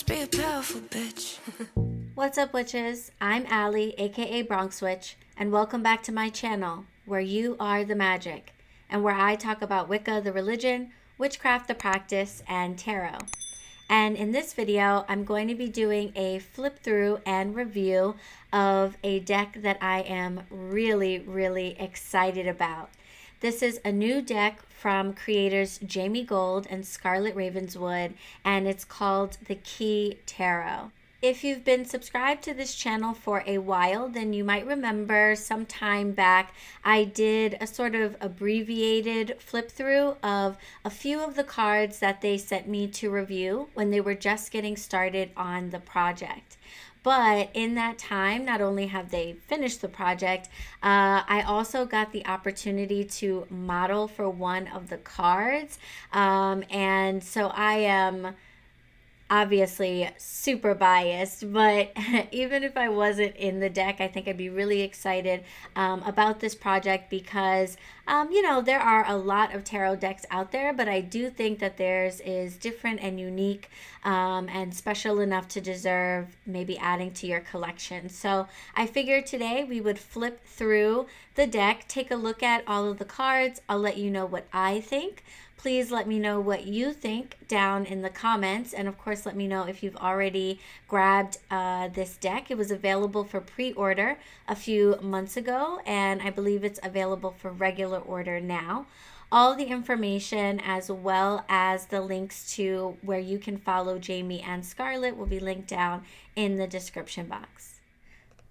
must be a powerful bitch. What's up, witches? I'm Allie, aka BronxWitch, and welcome back to my channel, where you are the magic, and where I talk about Wicca, the religion, witchcraft, the practice, and tarot. And in this video, I'm going to be doing a flip through and review of a deck that I am really excited about. This is a new deck from creators Jamie Gold and Scarlett Ravenswood, and it's called the Key Tarot. If you've been subscribed to this channel for a while, then you might remember some time back I did a sort of abbreviated flip through of a few of the cards that they sent me to review when they were just getting started on the project. But in that time, not only have they finished the project, I also got the opportunity to model for one of the cards. And so I am obviously super biased, but even if I wasn't in the deck, I think I'd be really excited about this project because there are a lot of tarot decks out there, but I do think that theirs is different and unique and special enough to deserve maybe adding to your collection. So I figured today we would flip through the deck, take a look at all of the cards. I'll let you know what I think. Please let me know what you think down in the comments. And of course, let me know if you've already grabbed this deck. It was available for pre-order a few months ago, and I believe it's available for regular order now. All the information, as well as the links to where you can follow Jamie and Scarlett, will be linked down in the description box.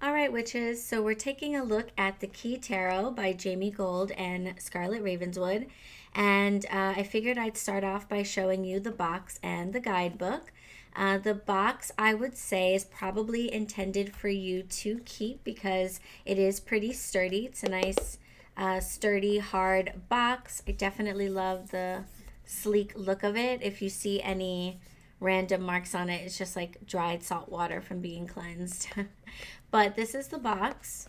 All right, witches, so we're taking a look at the Key Tarot by Jamie Gold and Scarlett Ravenswood. And I figured I'd start off by showing you the box and the guidebook. The box, I would say, is probably intended for you to keep because it is pretty sturdy. It's a nice, sturdy, hard box. I definitely love the sleek look of it. If you see any random marks on it, it's just like dried salt water from being cleansed. But this is the box.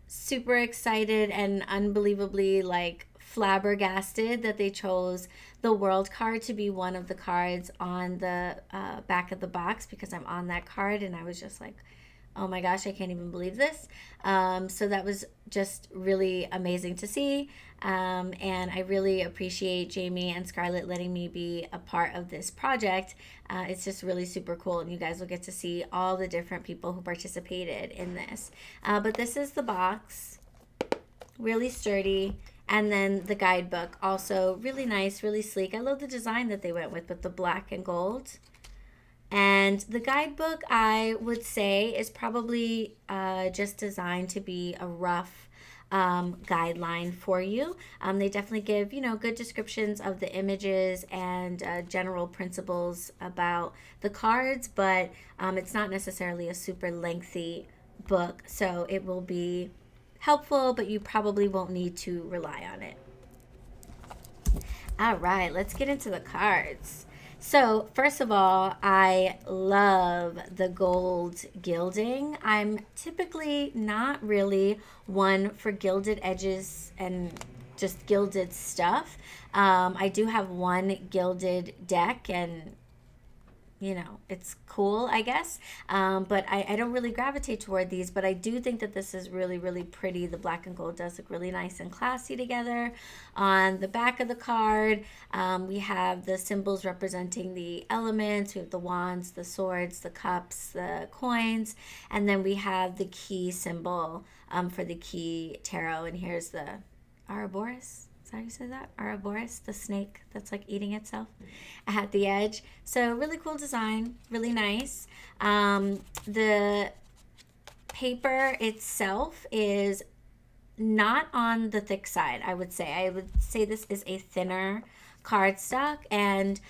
Super excited and unbelievably flabbergasted that they chose the World card to be one of the cards on the back of the box, because I'm on that card and I was just like, oh my gosh, I can't even believe this. So that was just really amazing to see. And I really appreciate Jamie and Scarlett letting me be a part of this project. It's just really super cool, and you guys will get to see all the different people who participated in this. But this is the box, really sturdy. And then the guidebook, also really nice, really sleek. I love the design that they went with the black and gold. And the guidebook, I would say, is probably just designed to be a rough guideline for you. They definitely give, good descriptions of the images and general principles about the cards, but it's not necessarily a super lengthy book, so it will be helpful, but you probably won't need to rely on it. All right, let's get into the cards. So first of all, I love the gold gilding. I'm typically not really one for gilded edges and just gilded stuff. I do have one gilded deck, and it's cool, I guess. But I don't really gravitate toward these, but I do think that this is really pretty. The black and gold does look really nice and classy together. On the back of the card, we have the symbols representing the elements. We have the wands, the swords, the cups, the coins, and then we have the key symbol for the Key Tarot. And here's the Ouroboros. Is that how you say that? Ouroboros, the snake that's like eating itself at the edge. So really cool design, really nice. The paper itself is not on the thick side, I would say. I would say this is a thinner cardstock, and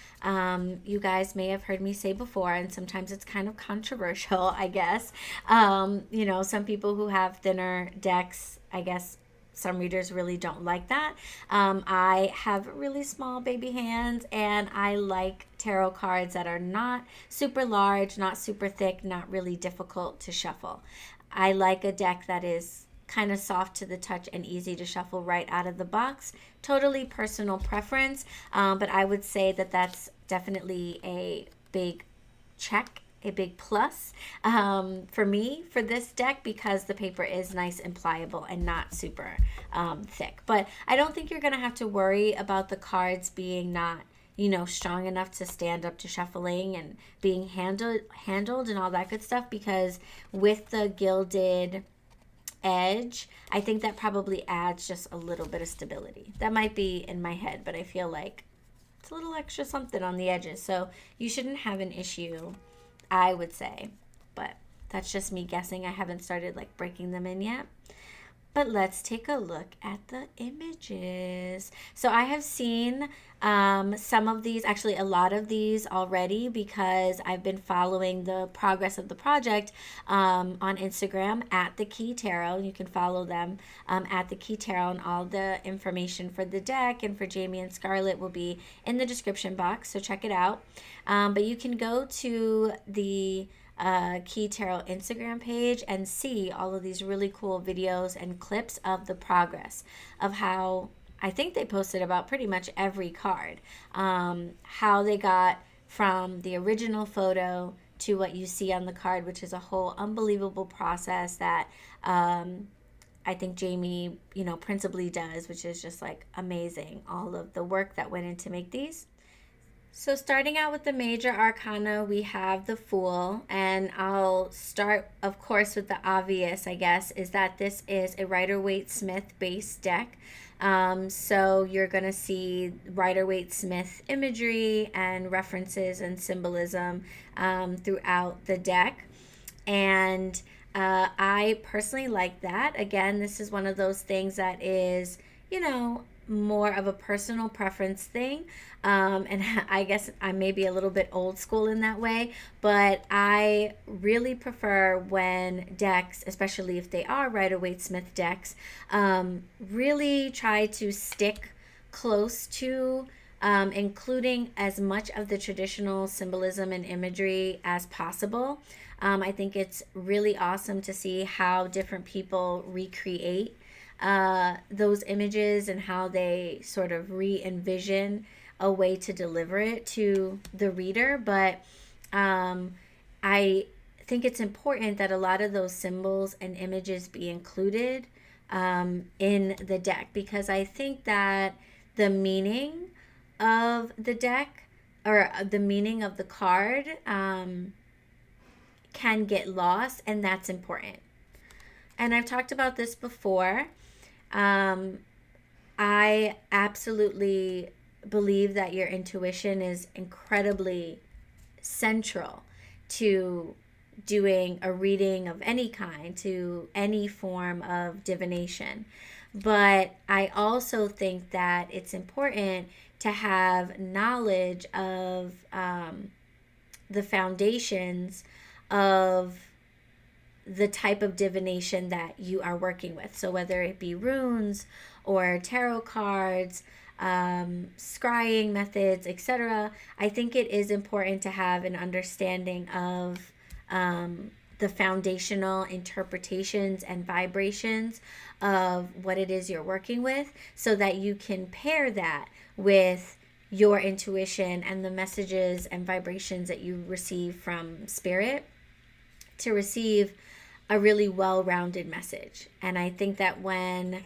you guys may have heard me say before, and sometimes it's kind of controversial, I guess. Some people who have thinner decks, I guess, some readers really don't like that. I have really small baby hands, and I like tarot cards that are not super large, not super thick, not really difficult to shuffle. I like a deck that is kind of soft to the touch and easy to shuffle right out of the box. Totally personal preference, but I would say that that's definitely a big check, a big plus for me for this deck, because the paper is nice and pliable and not super thick. But I don't think you're going to have to worry about the cards being not, you know, strong enough to stand up to shuffling and being handled and all that good stuff, because with the gilded edge, I think that probably adds just a little bit of stability. That might be in my head, but I feel like it's a little extra something on the edges. So you shouldn't have an issue, I would say. But that's just me guessing. I haven't started like breaking them in yet. But let's take a look at the images. So I have seen some of these, actually a lot of these already, because I've been following the progress of the project on Instagram at The Key Tarot. You can follow them at The Key Tarot, and all the information for the deck and for Jamie and Scarlett will be in the description box, so check it out. But you can go to the Key Tarot Instagram page and see all of these really cool videos and clips of the progress of how, I think they posted about pretty much every card, how they got from the original photo to what you see on the card, which is a whole unbelievable process that I think Jamie, you know, principally does, which is just like amazing, all of the work that went in to make these. So starting out with the major arcana, we have the Fool, and I'll start, of course, with the obvious, I guess, is that this is a Rider-Waite-Smith based deck. So you're going to see Rider-Waite-Smith imagery and references and symbolism throughout the deck. And I personally like that. Again, this is one of those things that is, you know, more of a personal preference thing, and I guess I may be a little bit old school in that way, but I really prefer when decks, especially if they are Rider-Waite-Smith decks, really try to stick close to including as much of the traditional symbolism and imagery as possible. I think it's really awesome to see how different people recreate those images and how they sort of re-envision a way to deliver it to the reader. But I think it's important that a lot of those symbols and images be included in the deck, because I think that the meaning of the deck, or the meaning of the card, can get lost, and that's important. And I've talked about this before. I absolutely believe that your intuition is incredibly central to doing a reading of any kind, to any form of divination. But I also think that it's important to have knowledge of the foundations of the type of divination that you are working with. So whether it be runes or tarot cards, scrying methods, etc., I think it is important to have an understanding of the foundational interpretations and vibrations of what it is you're working with, so that you can pair that with your intuition and the messages and vibrations that you receive from spirit to receive a really well-rounded message. And I think that when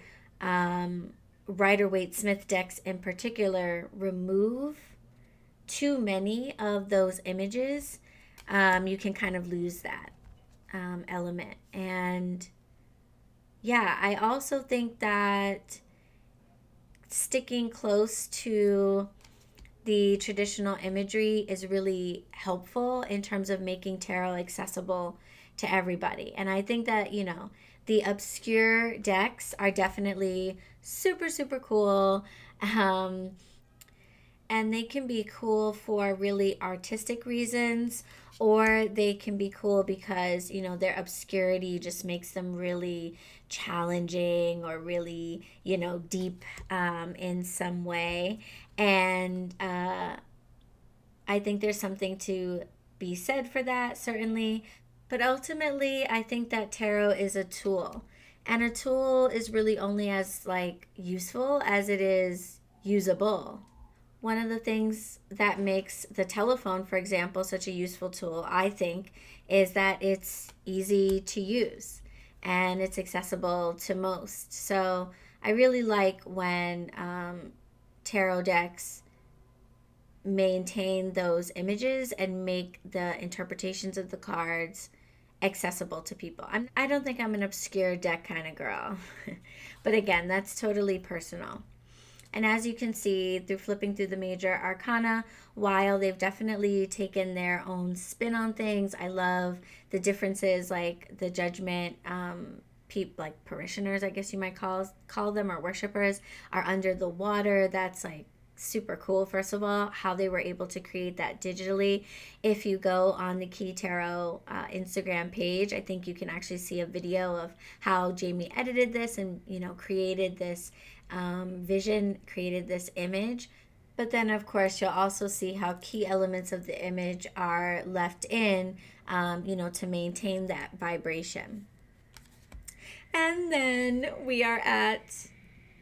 Rider-Waite-Smith decks in particular remove too many of those images, you can kind of lose that element. And yeah, I also think that sticking close to the traditional imagery is really helpful in terms of making tarot accessible to everybody. And I think that, you know, the obscure decks are definitely super, super cool. And they can be cool for really artistic reasons, or they can be cool because, you know, their obscurity just makes them really challenging or really, you know, deep in some way. And I think there's something to be said for that, certainly. But ultimately, I think that tarot is a tool. And a tool is really only as like useful as it is usable. One of the things that makes the telephone, for example, such a useful tool, I think, is that it's easy to use and it's accessible to most. So I really like when tarot decks maintain those images and make the interpretations of the cards accessible to people. I don't think I'm an obscure deck kind of girl. But again, that's totally personal. And as you can see through flipping through the major arcana, while they've definitely taken their own spin on things, I love the differences, like the judgment, like parishioners, I guess you might call them, or worshipers, are under the water. That's like super cool. First of all, how they were able to create that digitally. If you go on the Key Tarot Instagram page, I think you can actually see a video of how Jamie edited this and created this vision, created this image. But then of course you'll also see how key elements of the image are left in, to maintain that vibration. And then we are at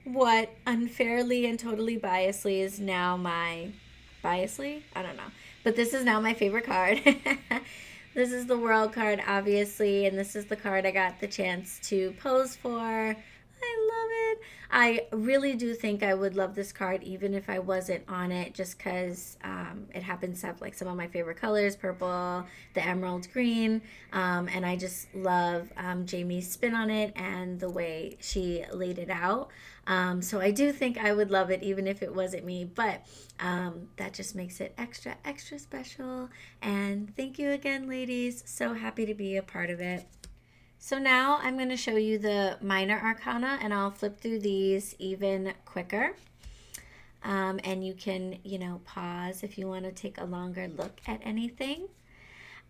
what unfairly and totally biasly is now my biasly, I don't know, but this is now my favorite card. This is the World card, obviously, and this is the card I got the chance to pose for. I love it. I really do think I would love this card even if I wasn't on it, just because it happens to have like some of my favorite colors, purple, the emerald green, and I just love Jamie's spin on it and the way she laid it out. So I do think I would love it even if it wasn't me, but that just makes it extra, extra special. And thank you again, ladies. So happy to be a part of it. So now I'm going to show you the minor arcana, and I'll flip through these even quicker. And you can, pause if you want to take a longer look at anything.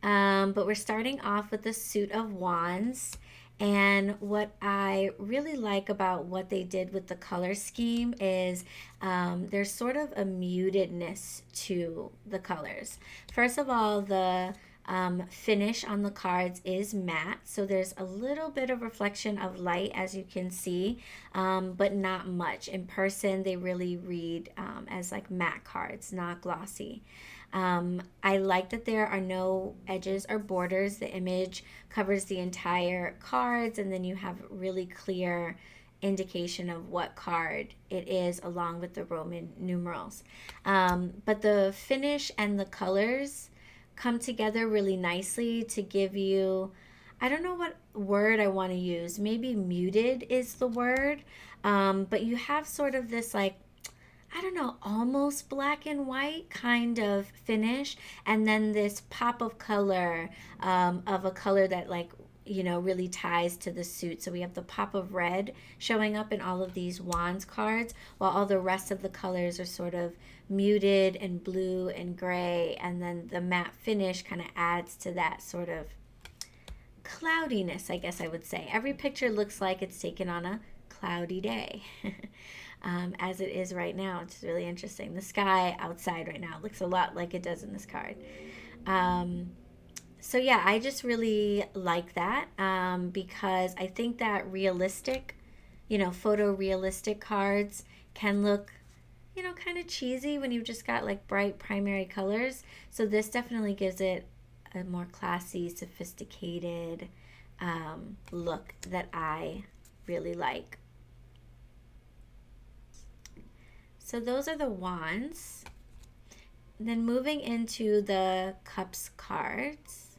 But we're starting off with the Suit of Wands. And what I really like about what they did with the color scheme is there's sort of a mutedness to the colors. First of all, the finish on the cards is matte, so there's a little bit of reflection of light, as you can see, but not much. In person, they really read as like matte cards, not glossy. I like that there are no edges or borders. The image covers the entire cards, and then you have really clear indication of what card it is along with the Roman numerals. But the finish and the colors come together really nicely to give you, I don't know what word I want to use, maybe muted is the word, but you have sort of this like, I don't know, almost black and white kind of finish, and then this pop of color, of a color that like, really ties to the suit. So we have the pop of red showing up in all of these wands cards, while all the rest of the colors are sort of muted and blue and gray, and then the matte finish kind of adds to that sort of cloudiness, I guess I would say. Every picture looks like it's taken on a cloudy day. As it is right now. It's really interesting. The sky outside right now looks a lot like it does in this card. So yeah, I just really like that because I think that realistic, photorealistic cards can look, kind of cheesy when you've just got like bright primary colors. So this definitely gives it a more classy, sophisticated look that I really like. So those are the wands. Then moving into the cups cards.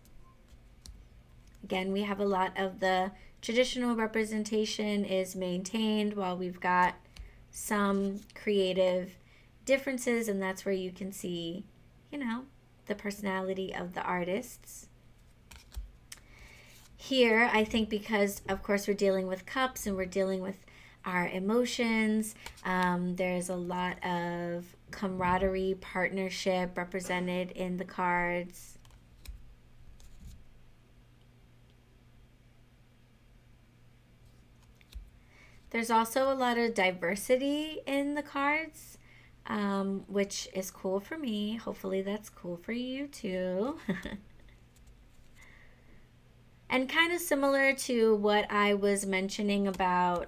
Again, we have a lot of the traditional representation is maintained, while we've got some creative differences, and that's where you can see, the personality of the artists. Here, I think because, of course, we're dealing with cups and we're dealing with our emotions, there's a lot of camaraderie, partnership represented in the cards. There's also a lot of diversity in the cards, which is cool for me. Hopefully that's cool for you too. And kind of similar to what I was mentioning about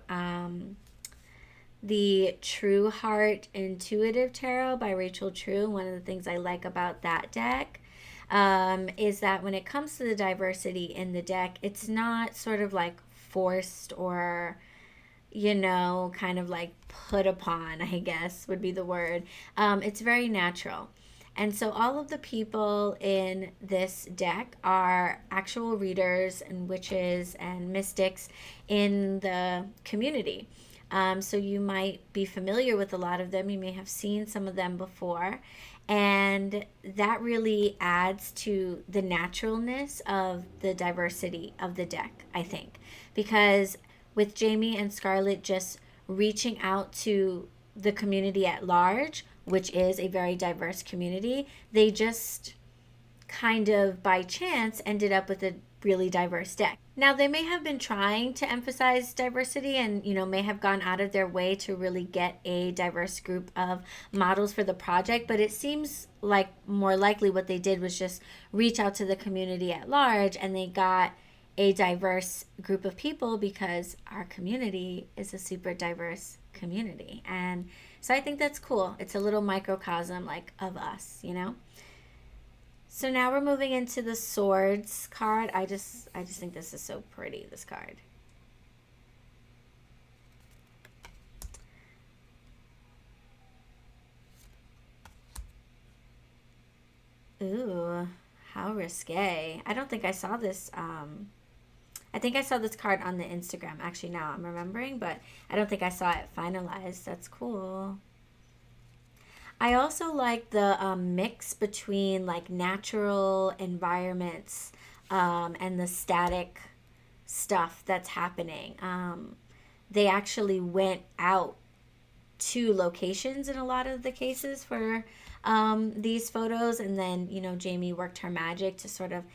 the True Heart Intuitive Tarot by Rachel True. One of the things I like about that deck is that when it comes to the diversity in the deck, it's not sort of like forced or, you know, kind of like put upon, I guess would be the word. It's very natural. And so all of the people in this deck are actual readers and witches and mystics in the community. So you might be familiar with a lot of them. You may have seen some of them before. And that really adds to the naturalness of the diversity of the deck, I think. Because with Jamie and Scarlett just reaching out to the community at large, which is a very diverse community, they just kind of by chance ended up with a really diverse deck. Now, they may have been trying to emphasize diversity and, you know, may have gone out of their way to really get a diverse group of models for the project, but it seems like more likely what they did was just reach out to the community at large, and they got a diverse group of people because our community is a super diverse community. And so I think that's cool. It's a little microcosm like of us, you know? So now we're moving into the Swords card. I just think this is so pretty, this card. Ooh, how risque. I don't think I saw this. I think I saw this card on the Instagram. Actually, now I'm remembering, but I don't think I saw it finalized. That's cool. I also like the mix between like natural environments and the static stuff that's happening. They actually went out to locations in a lot of the cases for these photos, and then, you know, Jamie worked her magic to sort of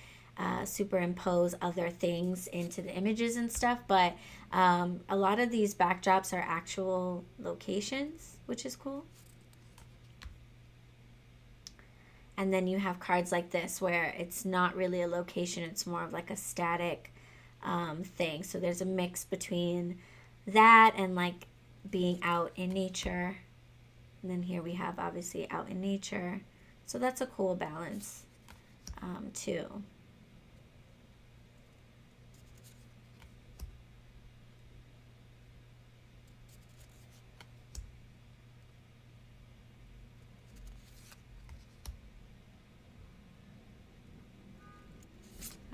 superimpose other things into the images and stuff. But a lot of these backdrops are actual locations, which is cool. And then you have cards like this where it's not really a location, it's more of like a static thing. So there's a mix between that and like being out in nature. And then here we have obviously out in nature. So that's a cool balance too.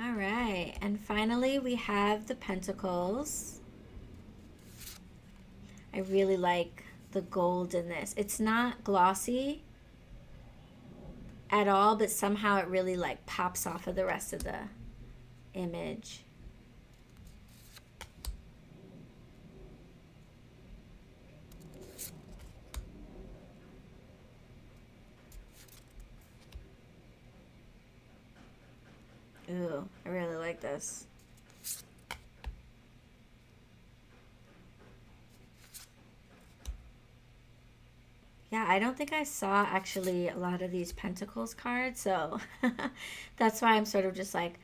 All right, and finally we have the Pentacles. I really like the gold in this. It's not glossy at all, but somehow it really like pops off of the rest of the image. Ooh, I really like this. Yeah, I don't think I saw actually a lot of these Pentacles cards, so that's why I'm sort of just like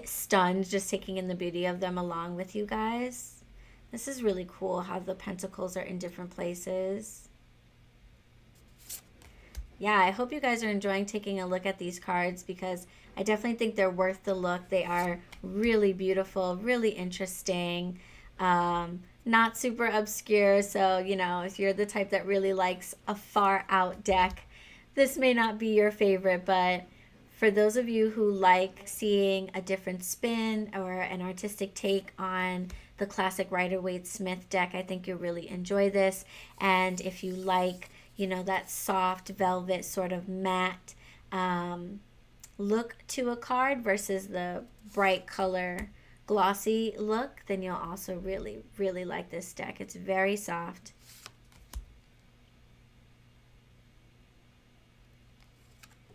stunned, just taking in the beauty of them along with you guys. This is really cool how the Pentacles are in different places. Yeah, I hope you guys are enjoying taking a look at these cards, because I definitely think they're worth the look. They are really beautiful, really interesting, not super obscure. So, you know, if you're the type that really likes a far out deck, this may not be your favorite, but for those of you who like seeing a different spin or an artistic take on the classic Rider-Waite-Smith deck, I think you'll really enjoy this. And if you like, you know, that soft velvet sort of matte look to a card versus the bright color glossy look, then you'll also really, really like this deck. It's very soft.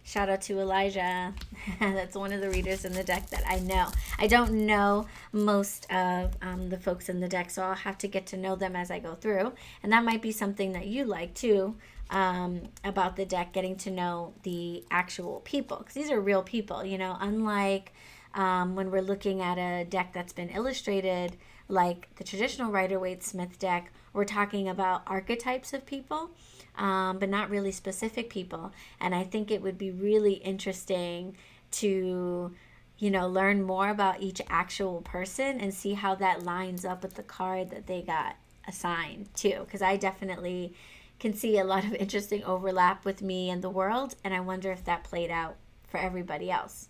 Shout out to Elijah. That's one of the readers in the deck that I know. I don't know most of the folks in the deck, so I'll have to get to know them as I go through. And that might be something that you like too, about the deck, getting to know the actual people. Because these are real people, you know, unlike when we're looking at a deck that's been illustrated, like the traditional Rider-Waite-Smith deck, we're talking about archetypes of people, but not really specific people. And I think it would be really interesting to, learn more about each actual person and see how that lines up with the card that they got assigned too. Because I definitely can see a lot of interesting overlap with me and the world, and I wonder if that played out for everybody else.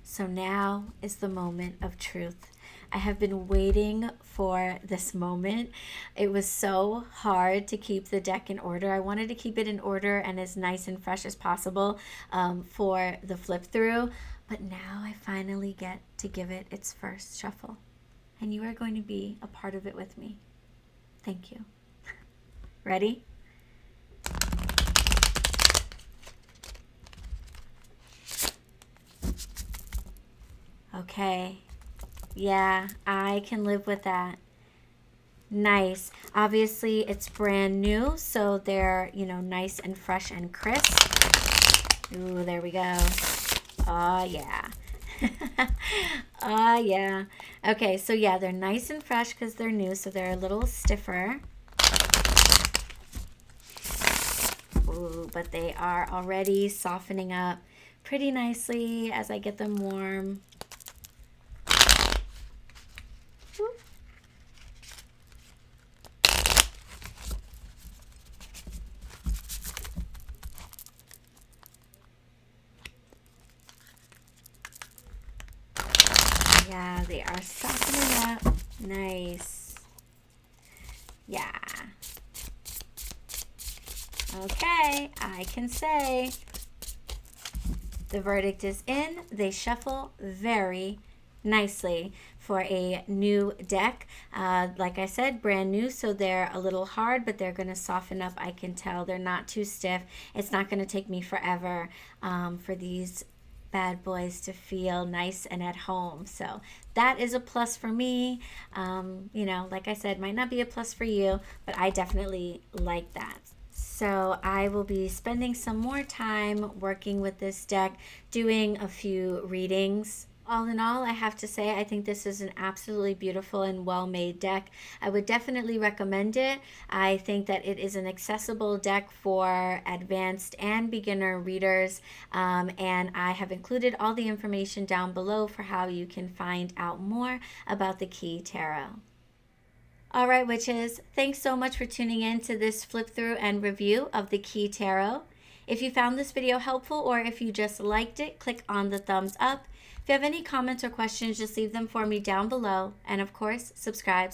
So now is the moment of truth. I have been waiting for this moment. It was so hard to keep the deck in order. I wanted to keep it in order and as nice and fresh as possible for the flip through, but now I finally get to give it its first shuffle, and you are going to be a part of it with me. Thank you. Ready? Okay. Yeah, I can live with that. Nice. Obviously, it's brand new, so they're, nice and fresh and crisp. Ooh, there we go. Oh, yeah. Oh, yeah. Okay, so yeah, they're nice and fresh because they're new, so they're a little stiffer. Ooh, but they are already softening up pretty nicely as I get them warm. Yeah, they are softening up. Nice. Yeah. Okay, I can say the verdict is in. They shuffle very nicely for a new deck. Like I said, brand new, so they're a little hard, but they're going to soften up. I can tell they're not too stiff. It's not going to take me forever for these bad boys to feel nice and at home. So that is a plus for me. Like I said, might not be a plus for you, but I definitely like that. So I will be spending some more time working with this deck, doing a few readings. All in all, I have to say, I think this is an absolutely beautiful and well-made deck. I would definitely recommend it. I think that it is an accessible deck for advanced and beginner readers, and I have included all the information down below for how you can find out more about the Key Tarot. All right, witches, thanks so much for tuning in to this flip through and review of the Key Tarot. If you found this video helpful or if you just liked it, click on the thumbs up. If you have any comments or questions, just leave them for me down below. And of course, subscribe.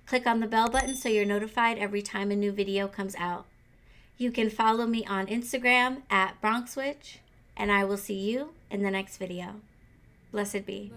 Click on the bell button so you're notified every time a new video comes out. You can follow me on Instagram at BronxWitch, and I will see you in the next video. Blessed be.